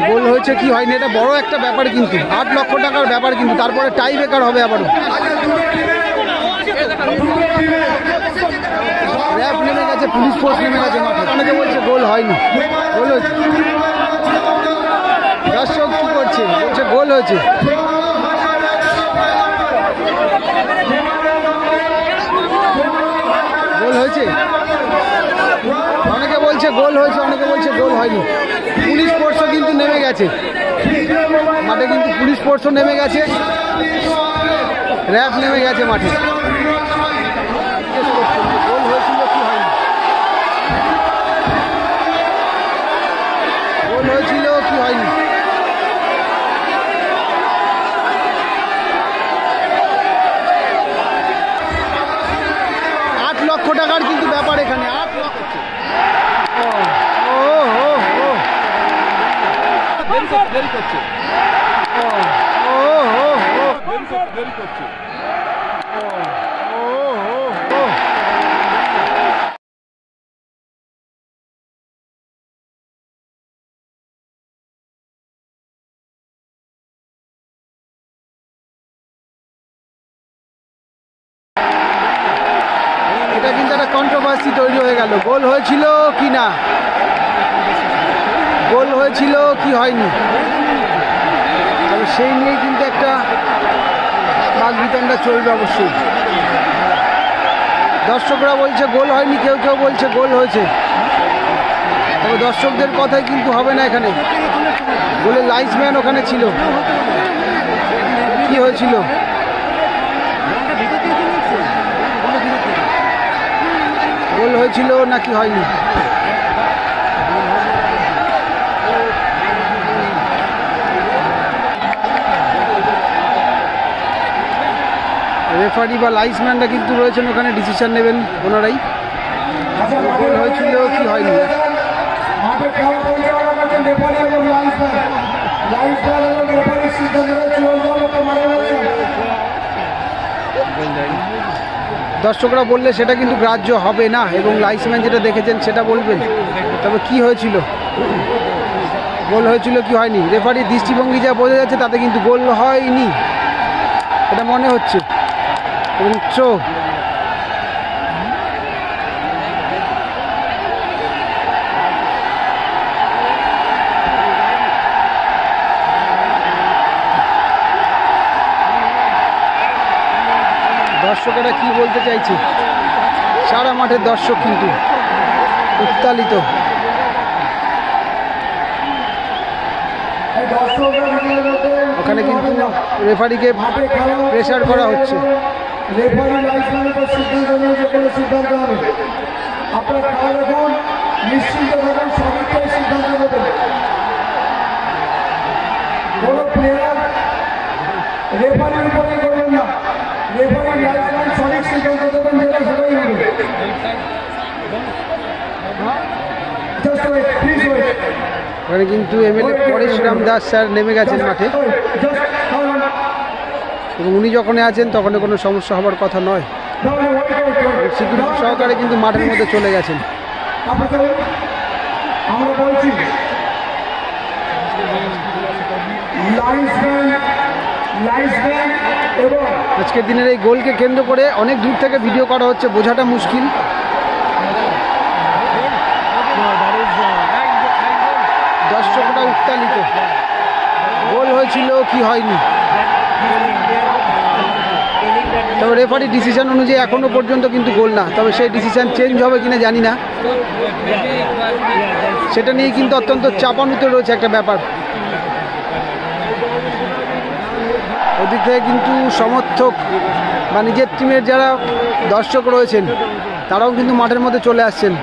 গোল হয়েছে কি হয়নি এটা বড় একটা ব্যাপার, কিন্তু 8 লক্ষ টাকার ব্যাপার, কিন্তু তারপরে টাই ব্রেকার হবে আবারও। র্যাব নেমে গেছে, পুলিশ ফোর্স নেমে গেছে মাঠে। অনেকে বলছে গোল হয়নি, গোল হয়েছে। দর্শক কি করছে, বলছে গোল হয়েছে। গোল হয়েছে, অনেকে বলছে গোল হয়েছে, অনেকে বলছে গোল হয়নি। পুলিশ ফোর্সও কিন্তু নেমে গেছে মাঠে, কিন্তু পুলিশ ফোর্সও নেমে গেছে, র্যাব নেমে গেছে মাঠে। গোল হয়েছিল কি হয়নি, গোল হয়েছিল কি হয়নি। 8 লক্ষ টাকার কিন্তু ব্যাপার এখানে, 8 লক্ষ। দেরি করছে, এটা কিন্তু একটা কন্ট্রোভার্সি তৈরি হয়ে গেল। গোল হয়েছিল কি না, গোল হয়েছিল কি হয়নি, তবে সেই নিয়ে কিন্তু একটা বাকবিতণ্ডা চলবে অবশ্যই। দর্শকরা বলছে গোল হয়নি, কেউ কেউ বলছে গোল হয়েছে, তবে দর্শকদের কথাই কিন্তু হবে না এখানে। গোলের লাইন্সম্যান ওখানে ছিল, কি হয়েছিল, গোল হয়েছিল নাকি হয়নি। রেফারি বা লাইন্সম্যানরা কিন্তু রয়েছেন ওখানে, ডিসিশন নেবেন ওনারাই। গোল হয়েছিল কি হয়নি। দর্শকরা বললে সেটা কিন্তু গ্রাহ্য হবে না, এবং লাইন্সম্যান যেটা দেখেছেন সেটা বলবেন। তবে কি হয়েছিল, গোল হয়েছিল কি হয়নি, রেফারির দৃষ্টিভঙ্গি যা বোঝা যাচ্ছে তাতে কিন্তু গোল হয়নি এটা মনে হচ্ছে। এবং দর্শকেরা কি বলতে চাইছে, সারা মাঠের দর্শক কিন্তু উত্তালিত। ওখানে কিন্তু রেফারিকে প্রেসার করা হচ্ছে। রেফারি লাইন্সম্যানের উপর সিদ্ধান্ত নিয়ে যে কোনো সিদ্ধান্ত হবে, আপনারা খেলা দেখুন, নিশ্চিন্ত থাকুন, সঠিকটাই সিদ্ধান্ত দেবেন। কোনো প্লেয়ার রেফারির উপরে করবেন না, রেফারি লাইন্সম্যান সঠিক সিদ্ধান্ত দেবেন, যেটা সেটাই হবে। ওখানে কিন্তু এমএলএ পরেশ রাম দাস স্যার নেমে গেছেন মাঠে, এবং উনি যখন আছেন তখন কোনো সমস্যা হবার কথা নয়। সিকিউরিটি সহকারে কিন্তু মাঠের মধ্যে চলে গেছেন। আমরা বলছি আজকের দিনের এই গোলকে কেন্দ্র করে অনেক দূর থেকে ভিডিও করা হচ্ছে, বোঝাটা মুশকিল। দর্শকরা উত্তালিত, গোল হয়েছিল কি হয়নি। তবে রেফারির ডিসিশন অনুযায়ী এখনো পর্যন্ত কিন্তু গোল না, তবে সেই ডিসিশন চেঞ্জ হবে কিনা জানি না, সেটা নিয়ে কিন্তু অত্যন্ত চাপানুতে রয়েছে একটা ব্যাপার। ওদিক থেকে কিন্তু সমর্থক বা নিজের টিমের যারা দর্শক রয়েছেন তারাও কিন্তু মাঠের মধ্যে চলে আসছেন।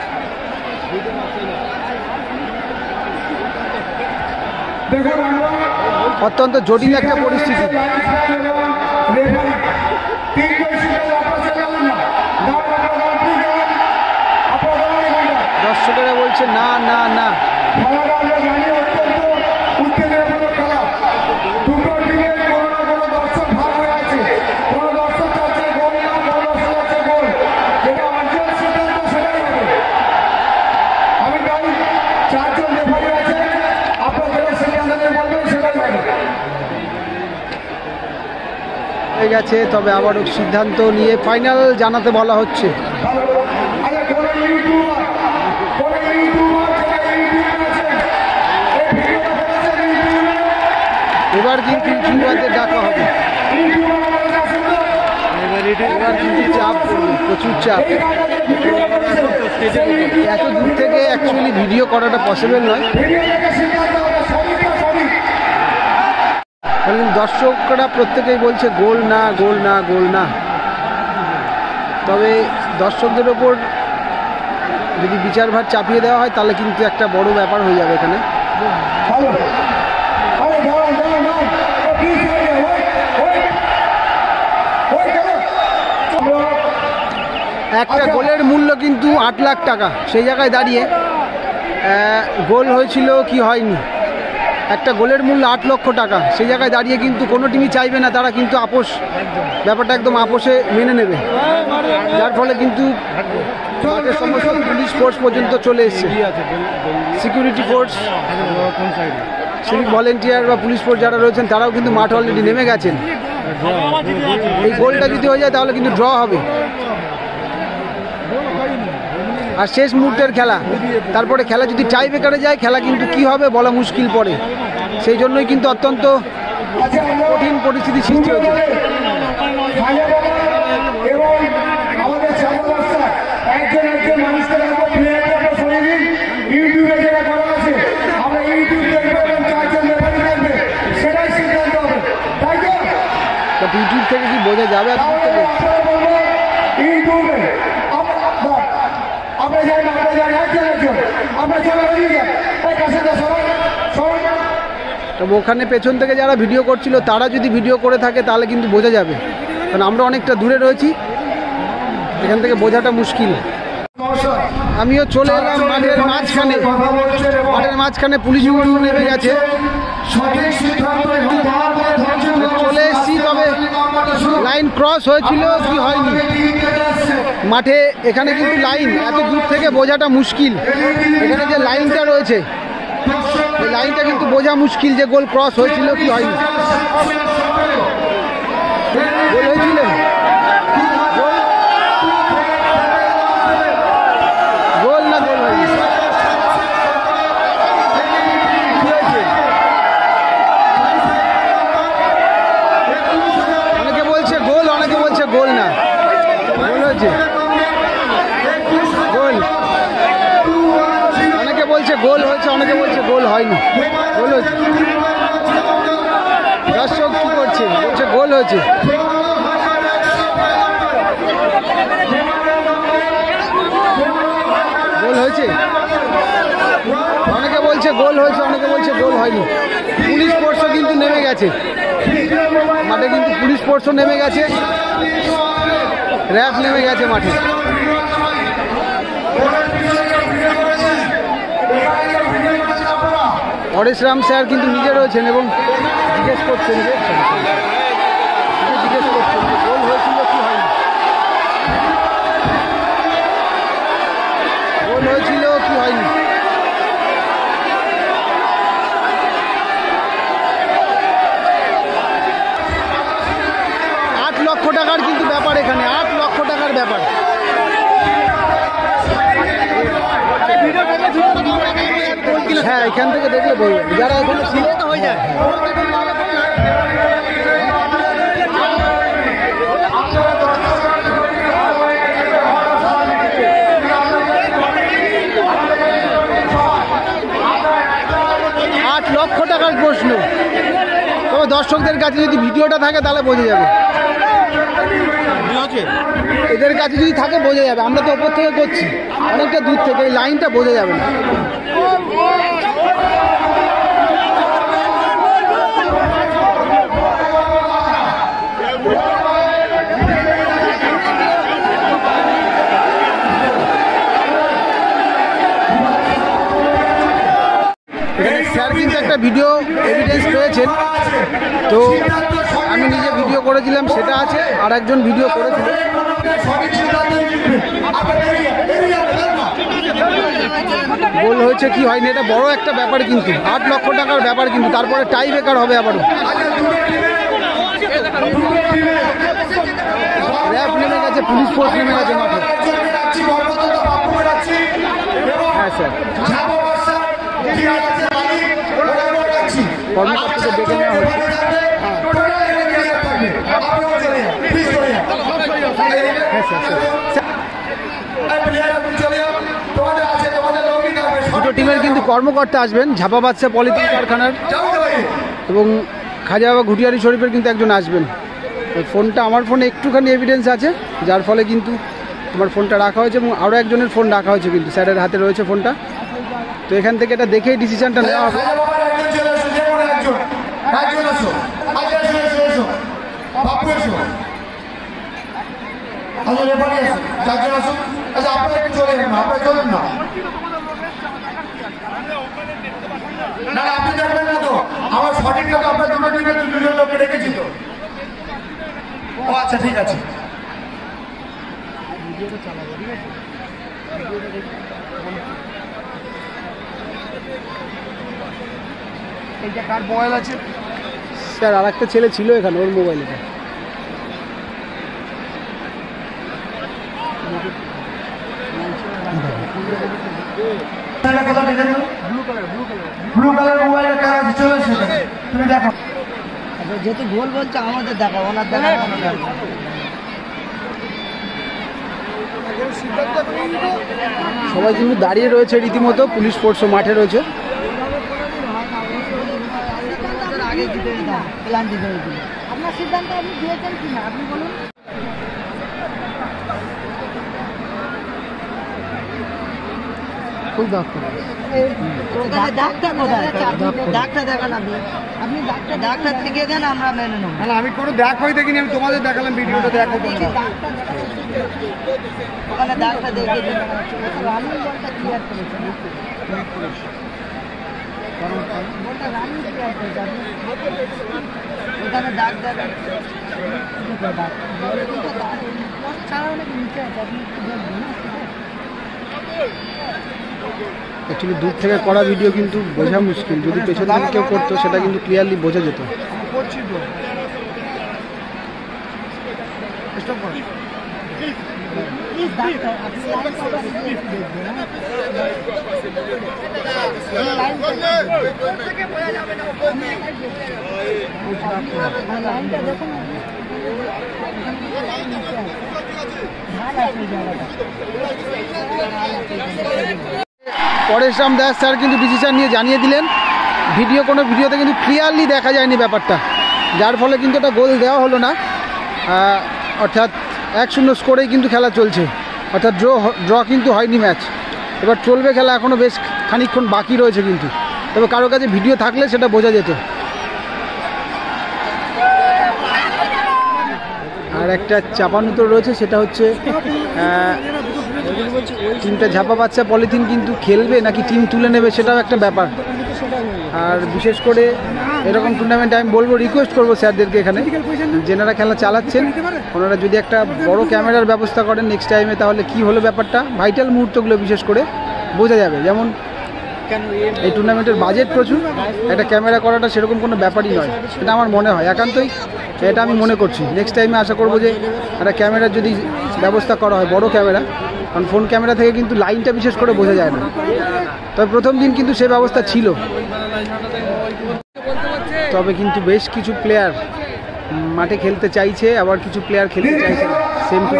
অত্যন্ত জটিল একটা পরিস্থিতি। দর্শকেরা বলছে না না না, গেছে, তবে আবারও সিদ্ধান্ত নিয়ে ফাইনাল জানাতে বলা হচ্ছে। এবার কিন্তু ইউটিউবারদের ডাকা হবে, এবার কিন্তু চাপ পড়বে, প্রচুর চাপ। এত দূর থেকে অ্যাকচুয়ালি ভিডিও করাটা পসিবল নয়, কারণ দর্শকরা প্রত্যেকেই বলছে গোল না, গোল না, গোল না। তবে দর্শকদের ওপর যদি বিচারভার চাপিয়ে দেওয়া হয় তাহলে কিন্তু একটা বড় ব্যাপার হয়ে যাবে এখানে। একটা গোলের মূল্য কিন্তু 8 লাখ টাকা। সেই জায়গায় দাঁড়িয়ে গোল হয়েছিল কি হয়নি, একটা গোলের মূল্য 8 লক্ষ টাকা। সেই জায়গায় দাঁড়িয়ে কিন্তু কোনো টিমই চাইবে না, তারা কিন্তু আপোষ, ব্যাপারটা একদম আপোষে মেনে নেবে, যার ফলে কিন্তু সমস্ত পুলিশ ফোর্স পর্যন্ত চলে এসছে। সিকিউরিটি ফোর্স, সিভিক ভলেন্টিয়ার বা পুলিশ ফোর্স যারা রয়েছেন তারাও কিন্তু মাঠ অলরেডি নেমে গেছেন। এই গোলটা যদি হয়ে যায় তাহলে কিন্তু ড্র হবে, আর শেষ মুহূর্তের খেলা। তারপরে খেলা যদি টাই ব্রেকারে যায়, খেলা কিন্তু কি হবে বলা মুশকিল পড়ে। সেই জন্যই কিন্তু অত্যন্ত কঠিন পরিস্থিতি সৃষ্টি হয়েছে। ইউটিউব থেকে কি বোঝা যাবে? তবে ওখানে পেছন থেকে যারা ভিডিও করছিল তারা যদি ভিডিও করে থাকে তাহলে কিন্তু বোঝা যাবে, কারণ আমরা অনেকটা দূরে রয়েছি, এখান থেকে বোঝাটা মুশকিল। আমিও চলে এলাম মাঠের মাঝখানে, মাঠের মাঝখানে পুলিশ নেমে গেছে, চলে এসছি। তবে লাইন ক্রস হয়েছিল কি হয়নি মাঠে, এখানে কিন্তু লাইন এত দূর থেকে বোঝাটা মুশকিল। এখানে যে লাইনটা রয়েছে এই লাইনটা কিন্তু বোঝা মুশকিল যে গোল ক্রস হয়েছিল কি হয়নি। গোল হয়েছিল, গোল না গোল হয়নি, অনেকে বলছে গোল, অনেকে বলছে গোল না। গোল হয়েছে, গোল, অনেকে বলছে গোল হয়েছে, অনেকে বলছে গোল হয়নি। গোল হয়েছে, দর্শক কি করছে, বলছে গোল হয়েছে। গোল হয়েছে, অনেকে বলছে গোল হয়েছে, অনেকে বলছে গোল হয়নি। পুলিশ ফোর্সও কিন্তু নেমে গেছে মাঠে, কিন্তু পুলিশ ফোর্সও নেমে গেছে, র্যাব নেমে গেছে মাঠে। পরেশ রাম স্যার কিন্তু নিজে রয়েছেন এবং জিজ্ঞেস করছেন যে গোল হয়েছিল কি হয়নি, গোল হয়েছিল কি হয়নি। $8 লক্ষ টাকার কিন্তু ব্যাপার এখানে, $8 লক্ষ টাকার ব্যাপার। হ্যাঁ, এখান থেকে দেখলে বলবেন যারা এখানে ছিল তো হয়ে যায়। $8 লক্ষ টাকার প্রশ্ন, তবে দর্শকদের কাছে যদি ভিডিওটা থাকে তাহলে বোঝা যাবে, এদের কাছে যদি থাকে বোঝা যাবে। আমরা তো ওপর থেকে করছি, অনেকটা দূর থেকে, এই লাইনটা বোঝা যাবে না। এখানে স্যার কিন্তু একটা ভিডিও এভিডেন্স পেয়েছেন, তো আমি নিজে ভিডিও করেছিলাম সেটা আছে, আর একজন ভিডিও করেছিল। গোল হয়েছে কি হয়নি এটা বড় একটা ব্যাপার, কিন্তু $8 লক্ষ টাকার ব্যাপার, কিন্তু তারপরে টাই ব্রেকার হবে আবারও। র্যাব নেমে গেছে, পুলিশ ফোর্স নেমে গেছে মাঠে। হ্যাঁ স্যার, কর্মকর্তাদের ডেকে নেওয়া হচ্ছে। হ্যাঁ স্যার, দুটো টিমের কিন্তু কর্মকর্তা আসবেন, ঝাপা বাদশা পলিথিন কারখানার এবং খাজা বাবা ঘুটিয়ারি শরীফের কিন্তু একজন আসবেন। ফোনটা আমার ফোনে একটুখানি এভিডেন্স আছে, যার ফলে কিন্তু আমার ফোনটা রাখা হয়েছে এবং আরও একজনের ফোন রাখা হয়েছে, কিন্তু স্যারের হাতে রয়েছে ফোনটা। তো এখান থেকে এটা দেখেই ডিসিশনটা নেওয়া হবে। না আপনি দেখবেন না তো, আমার সঠিকটা তো আপনার দুটো টিমে দুজন লোককে রেখেছি তো। ও আচ্ছা ঠিক আছে। এইটা কার মোবাইল আছে স্যার? আর একটা ছেলে ছিল এখানে, ওর মোবাইলে। ব্লু কালার মোবাইলের কাজ আছে, চলে এসে তুমি দেখো। যেহেতু গোল বলছে আমাদের দেখাও, ওনার দেখাও। সবাই কিন্তু দাঁড়িয়ে রয়েছে রীতিমতো, পুলিশ ফোর্সও মাঠে রয়েছে। আগে দিতে দিতাম, প্ল্যান দিতে দিতাম। আপনার সিদ্ধান্ত আপনি দিয়েছেন কি না আপনি বলুন। ডাক্তার দেখান আপনি, আপনি ডাক্তার থেকে দেন, আমরা মেনে নেব। না আমি কোনো দেখাই দেখিনি, আমি তোমাদের দেখালাম ভিডিওটা। দেখো ওখানে ডাক্তার দেখে রানিং বলটা ক্লিয়ার করেছে, রানিং ক্লিয়ার করেছে। ওখানে ডাক্তার ছাড়া অনেক নিচে আছে, আপনি একটু দেখবেন না। অ্যাকচুয়ালি দূর থেকে করা ভিডিও কিন্তু বোঝা মুশকিল, যদি পেছন থেকে কেউ করতো সেটা কিন্তু ক্লিয়ারলি বোঝা যেত। পরেশরাম দাস স্যার কিন্তু ডিসিশন নিয়ে জানিয়ে দিলেন, কোনো ভিডিওতে কিন্তু ক্লিয়ারলি দেখা যায়নি ব্যাপারটা, যার ফলে কিন্তু এটা গোল দেওয়া হলো না। অর্থাৎ 1-0 স্কোরেই কিন্তু খেলা চলছে, অর্থাৎ ড্র কিন্তু হয়নি ম্যাচ। এবার চলবে খেলা, এখনও বেশ খানিকক্ষণ বাকি রয়েছে কিন্তু, তবে কারো কাছে ভিডিও থাকলে সেটা বোঝা যেত। আর একটা চাপানুতর রয়েছে, সেটা হচ্ছে টিমটা ঝাপা বাচ্চা পলিথিন কিন্তু খেলবে নাকি টিম তুলে নেবে, সেটাও একটা ব্যাপার। আর বিশেষ করে এরকম টুর্নামেন্টে আমি বলবো, রিকোয়েস্ট করবো স্যারদেরকে এখানে, যেনারা খেলা চালাচ্ছেন ওনারা যদি একটা বড় ক্যামেরার ব্যবস্থা করেন নেক্সট টাইমে, তাহলে কি হলো ব্যাপারটা, ভাইটাল মুহূর্তগুলো বিশেষ করে বোঝা যাবে। যেমন এই টুর্নামেন্টের বাজেট প্রচুর, একটা ক্যামেরা করাটা সেরকম কোনো ব্যাপারই নয়, এটা আমার মনে হয় একান্তই, এটা আমি মনে করছি। নেক্সট টাইমে আশা করবো যে একটা ক্যামেরার যদি ব্যবস্থা করা হয়, বড় ক্যামেরা, কারণ ফোন ক্যামেরা থেকে কিন্তু লাইনটা বিশেষ করে বোঝা যায় না। তবে প্রথম দিন কিন্তু সে ব্যবস্থা ছিল, তবে কিন্তু বেশ কিছু প্লেয়ার মাঠে খেলতে চাইছে, আবার কিছু প্লেয়ার খেলতে চাইছে না। সেম টু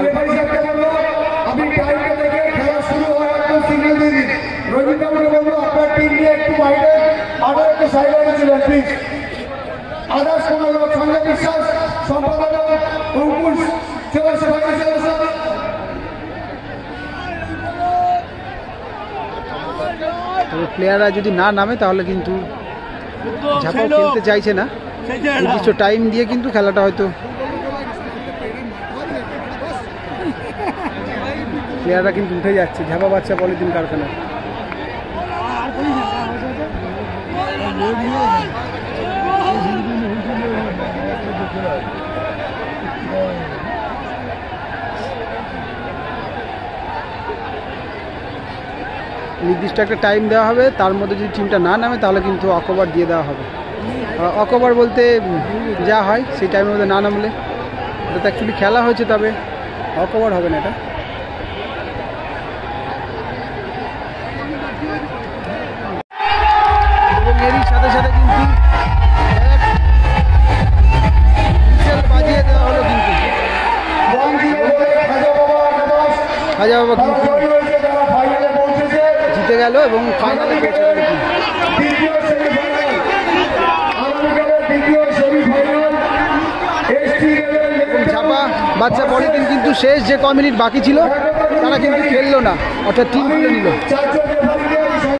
প্লেয়াররা যদি না নামে তাহলে কিন্তু ঝাপাও খেলতে চাইছে না, নির্দিষ্ট টাইম দিয়ে কিন্তু খেলাটা হয়তো প্লেয়াররা কিন্তু উঠে যাচ্ছে ঝাপা বাচ্চা পলিথিন কারখানা। নির্দিষ্ট একটা টাইম দেওয়া হবে, তার মধ্যে যদি টিমটা না নামে তাহলে কিন্তু অকবার দিয়ে দেওয়া হবে। অকভার বলতে যা হয় সেই টাইমের মধ্যে না নামলে, এটা তো অ্যাকচুয়ালি খেলা হয়েছে, তবে অকভার হবে না এটা। এবং এরই সাথে সাথে কিন্তু বাজিয়ে দেওয়া হলো কিন্তু খাজা বাবা কিন্তু জিতে গেল এবং ফাইনালে পৌঁছে গেল কিন্তু। ঝাপা বাচ্চা পরের দিন কিন্তু শেষ যে ক মিনিট বাকি ছিল তারা কিন্তু খেললো না, অর্থাৎ টিম খুলে নিল।